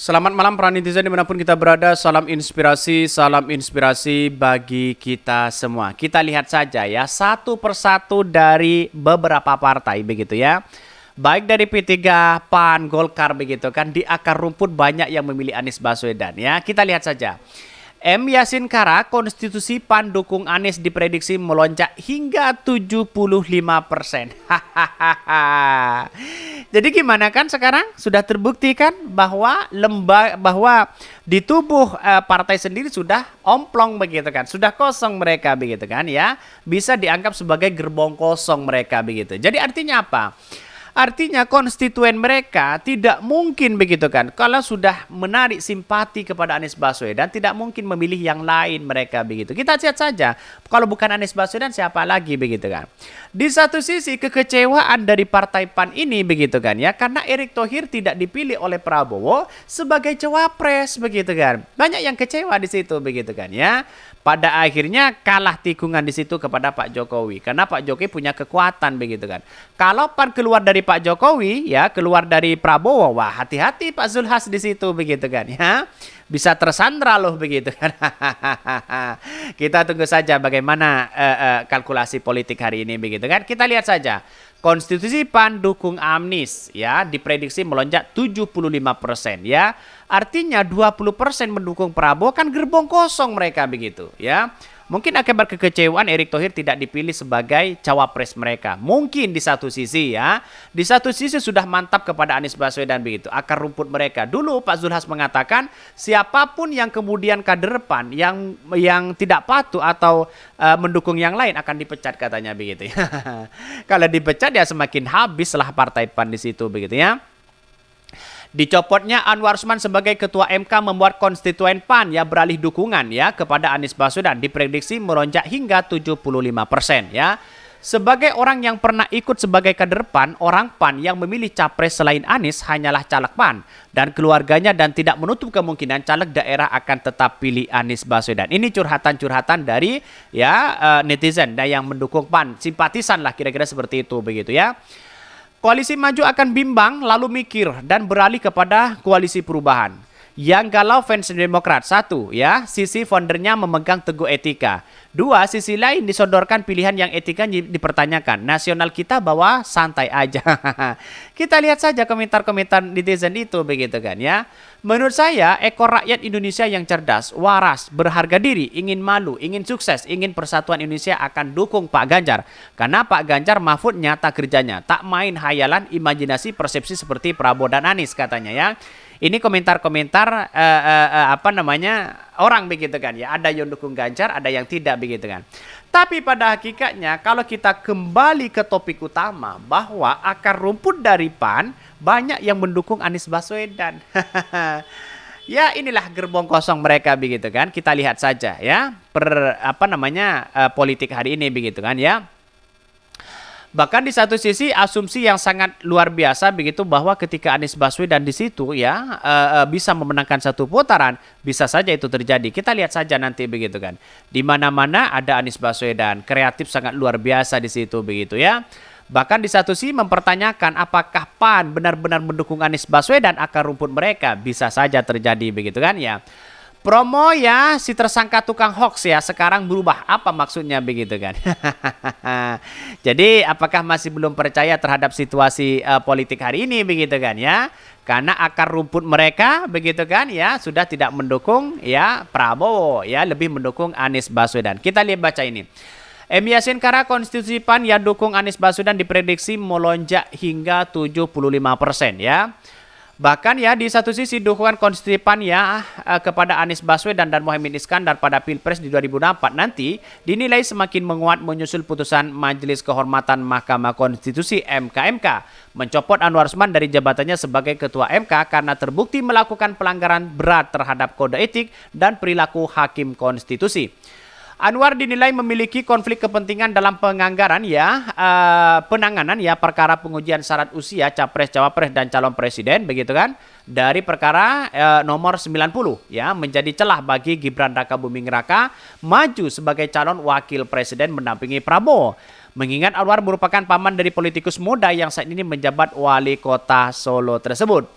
Selamat malam para netizen dimanapun kita berada, salam inspirasi bagi kita semua. Kita lihat saja ya, satu persatu dari beberapa partai begitu ya. Baik dari P3, PAN, Golkar begitu kan, di akar rumput banyak yang memilih Anies Baswedan ya. Kita lihat saja. M. Yasin Kara, konstitusi PAN dukung Anies diprediksi melonjak hingga 75%. Hahaha. Jadi gimana kan sekarang sudah terbukti kan bahwa bahwa di tubuh partai sendiri sudah omplong begitu kan, sudah kosong mereka begitu kan ya, bisa dianggap sebagai gerbong kosong mereka begitu. Jadi artinya apa? Artinya konstituen mereka tidak mungkin begitu kan. Kalau sudah menarik simpati kepada Anies Baswedan, tidak mungkin memilih yang lain mereka begitu. Kita lihat saja, kalau bukan Anies Baswedan siapa lagi begitu kan. Di satu sisi kekecewaan dari Partai PAN ini begitu kan ya, karena Erick Thohir tidak dipilih oleh Prabowo sebagai cawapres begitu kan. Banyak yang kecewa di situ begitu kan ya. Pada akhirnya kalah tikungan di situ kepada Pak Jokowi karena Pak Jokowi punya kekuatan begitu kan. Kalau PAN keluar dari Pak Jokowi ya, keluar dari Prabowo, wah hati-hati Pak Zulhas di situ begitu kan ya. Bisa tersandra loh begitu kan. Kita tunggu saja bagaimana kalkulasi politik hari ini begitu kan. Kita lihat saja. Konstitusi PAN dukung Anies ya, diprediksi melonjak 75% ya. Artinya 20% mendukung Prabowo, kan gerbong kosong mereka begitu ya. Mungkin akibat kekecewaan Erick Thohir tidak dipilih sebagai cawapres mereka. Mungkin di satu sisi ya. Di satu sisi sudah mantap kepada Anies Baswedan begitu. Akar rumput mereka. Dulu Pak Zulhas mengatakan siapapun yang kemudian kader PAN yang tidak patuh atau mendukung yang lain akan dipecat katanya begitu ya. Kalau dipecat ya semakin habislah partai PAN di situ begitu ya. Dicopotnya Anwar Usman sebagai ketua MK membuat konstituen PAN ya beralih dukungan ya kepada Anies Baswedan, diprediksi melonjak hingga 75% ya. Sebagai orang yang pernah ikut sebagai kader PAN, orang PAN yang memilih capres selain Anies hanyalah caleg PAN dan keluarganya, dan tidak menutup kemungkinan caleg daerah akan tetap pilih Anies Baswedan. Ini curhatan-curhatan dari ya netizen dan yang mendukung PAN, simpatisan lah kira-kira seperti itu begitu ya. Koalisi Maju akan bimbang lalu mikir dan beralih kepada koalisi perubahan. Yang galau fans Demokrat. Satu, ya, sisi foundernya memegang teguh etika. Dua, sisi lain disodorkan pilihan yang etika dipertanyakan. Nasional kita bawa santai aja. Kita lihat saja komentar-komentar netizen itu begitu kan ya. Menurut saya, ekor rakyat Indonesia yang cerdas, waras, berharga diri, ingin malu, ingin sukses, ingin persatuan Indonesia akan dukung Pak Ganjar. Karena Pak Ganjar Mahfud nyata kerjanya, tak main hayalan, imajinasi, persepsi seperti Prabowo dan Anies katanya ya. Ini komentar-komentar orang begitu kan ya. Ada yang dukung Ganjar, ada yang tidak begitu kan. Tapi pada hakikatnya kalau kita kembali ke topik utama bahwa akar rumput dari PAN banyak yang mendukung Anies Baswedan. Ya inilah gerbong kosong mereka begitu kan. Kita lihat saja ya politik hari ini begitu kan ya. Bahkan di satu sisi asumsi yang sangat luar biasa begitu bahwa ketika Anies Baswedan di situ ya bisa memenangkan satu putaran, bisa saja itu terjadi. Kita lihat saja nanti begitu kan. Di mana-mana ada Anies Baswedan, kreatif sangat luar biasa di situ begitu ya. Bahkan di satu sisi mempertanyakan apakah PAN benar-benar mendukung Anies Baswedan, akar rumput mereka bisa saja terjadi begitu kan ya. Promo ya si tersangka tukang hoax ya sekarang berubah, apa maksudnya begitu kan. Jadi apakah masih belum percaya terhadap situasi politik hari ini begitu kan ya. Karena akar rumput mereka begitu kan ya sudah tidak mendukung ya Prabowo ya, lebih mendukung Anies Baswedan. Kita lihat baca ini. M. Yasin Kara, konstitusi PAN yang dukung Anies Baswedan diprediksi melonjak hingga 75% ya. Bahkan ya di satu sisi dukungan konstitusi PAN ya kepada Anies Baswedan dan Muhaimin Iskandar pada Pilpres di 2024 nanti dinilai semakin menguat menyusul putusan Majelis Kehormatan Mahkamah Konstitusi (MKMK) mencopot Anwar Usman dari jabatannya sebagai Ketua MK karena terbukti melakukan pelanggaran berat terhadap kode etik dan perilaku hakim konstitusi. Anwar dinilai memiliki konflik kepentingan dalam penanggaran ya penanganan ya perkara pengujian syarat usia capres, cawapres dan calon presiden begitu kan, dari perkara nomor 90 ya menjadi celah bagi Gibran Rakabuming Raka maju sebagai calon wakil presiden mendampingi Prabowo. Mengingat Anwar merupakan paman dari politikus muda yang saat ini menjabat wali kota Solo tersebut.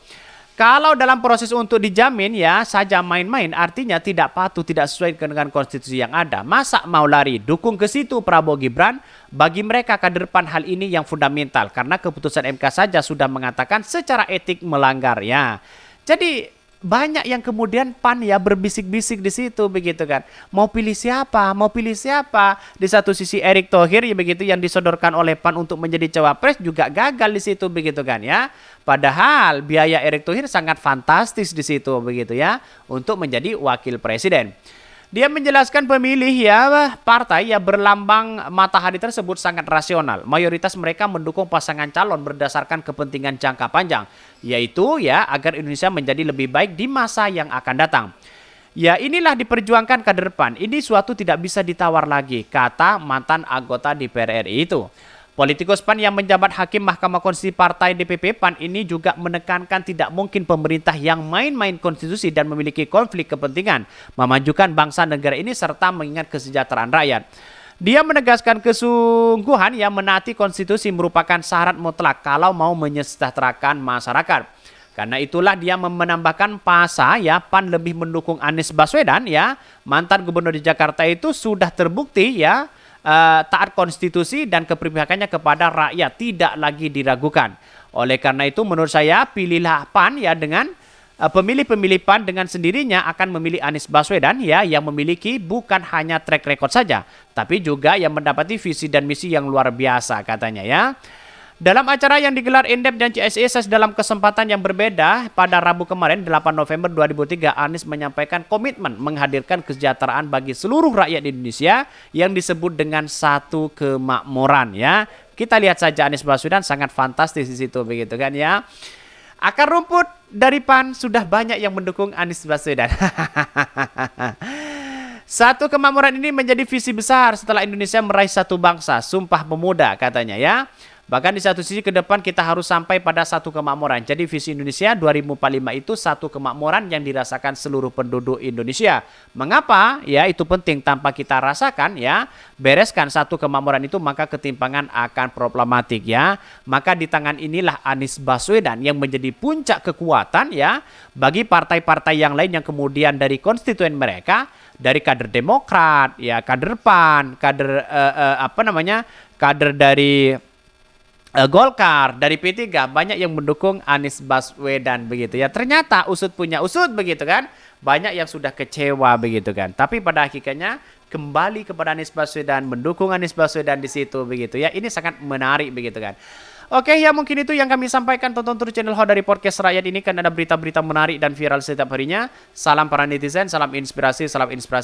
Kalau dalam proses untuk dijamin ya saja main-main, artinya tidak patuh, tidak sesuai dengan konstitusi yang ada. Masa mau lari dukung ke situ Prabowo Gibran? Bagi mereka kader PAN hal ini yang fundamental karena keputusan MK saja sudah mengatakan secara etik melanggar ya. Jadi banyak yang kemudian PAN ya berbisik-bisik di situ begitu kan. Mau pilih siapa? Mau pilih siapa? Di satu sisi Erick Thohir ya begitu yang disodorkan oleh PAN untuk menjadi cawapres juga gagal di situ begitu kan ya. Padahal biaya Erick Thohir sangat fantastis di situ begitu ya untuk menjadi wakil presiden. Dia menjelaskan pemilih ya partai yang berlambang matahari tersebut sangat rasional. Mayoritas mereka mendukung pasangan calon berdasarkan kepentingan jangka panjang, yaitu ya agar Indonesia menjadi lebih baik di masa yang akan datang. Ya inilah diperjuangkan kader PAN. Ini suatu tidak bisa ditawar lagi, kata mantan anggota DPR RI itu. Politikus PAN yang menjabat hakim Mahkamah Konstitusi Partai DPP PAN ini juga menekankan tidak mungkin pemerintah yang main-main konstitusi dan memiliki konflik kepentingan memajukan bangsa negara ini serta mengingat kesejahteraan rakyat. Dia menegaskan kesungguhan yang menaati konstitusi merupakan syarat mutlak kalau mau menyejahterakan masyarakat. Karena itulah dia menambahkan ya PAN lebih mendukung Anies Baswedan ya, mantan gubernur di Jakarta itu sudah terbukti ya taat konstitusi dan keberpihakannya kepada rakyat tidak lagi diragukan. Oleh karena itu menurut saya pilihlah PAN ya dengan pemilih-pemilih PAN dengan sendirinya akan memilih Anies Baswedan ya yang memiliki bukan hanya track record saja tapi juga yang mendapati visi dan misi yang luar biasa katanya ya. Dalam acara yang digelar Indep dan CSIS dalam kesempatan yang berbeda pada Rabu kemarin 8 November 2003 Anies menyampaikan komitmen menghadirkan kesejahteraan bagi seluruh rakyat Indonesia yang disebut dengan satu kemakmuran ya. Kita lihat saja Anies Baswedan sangat fantastis di situ begitu kan ya. Akar rumput dari PAN sudah banyak yang mendukung Anies Baswedan. Satu kemakmuran ini menjadi visi besar setelah Indonesia meraih satu bangsa, Sumpah Pemuda katanya ya. Bahkan di satu sisi ke depan kita harus sampai pada satu kemakmuran. Jadi visi Indonesia 2045 itu satu kemakmuran yang dirasakan seluruh penduduk Indonesia. Mengapa? Ya itu penting tanpa kita rasakan ya. Bereskan satu kemakmuran itu maka ketimpangan akan problematik ya. Maka di tangan inilah Anies Baswedan yang menjadi puncak kekuatan ya. Bagi partai-partai yang lain yang kemudian dari konstituen mereka. Dari kader Demokrat, ya kader PAN, kader kader dari Golkar, dari P3 banyak yang mendukung Anies Baswedan begitu ya. Ternyata usut punya usut begitu kan. Banyak yang sudah kecewa begitu kan. Tapi pada hakikatnya kembali kepada Anies Baswedan, mendukung Anies Baswedan di situ begitu ya. Ini sangat menarik begitu kan. Oke ya mungkin itu yang kami sampaikan. Tonton terus channel Ho dari Podcast Rakyat ini kan ada berita-berita menarik dan viral setiap harinya. Salam para netizen, salam inspirasi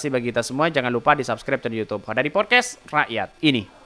bagi kita semua. Jangan lupa di subscribe channel YouTube Ho dari Podcast Rakyat ini.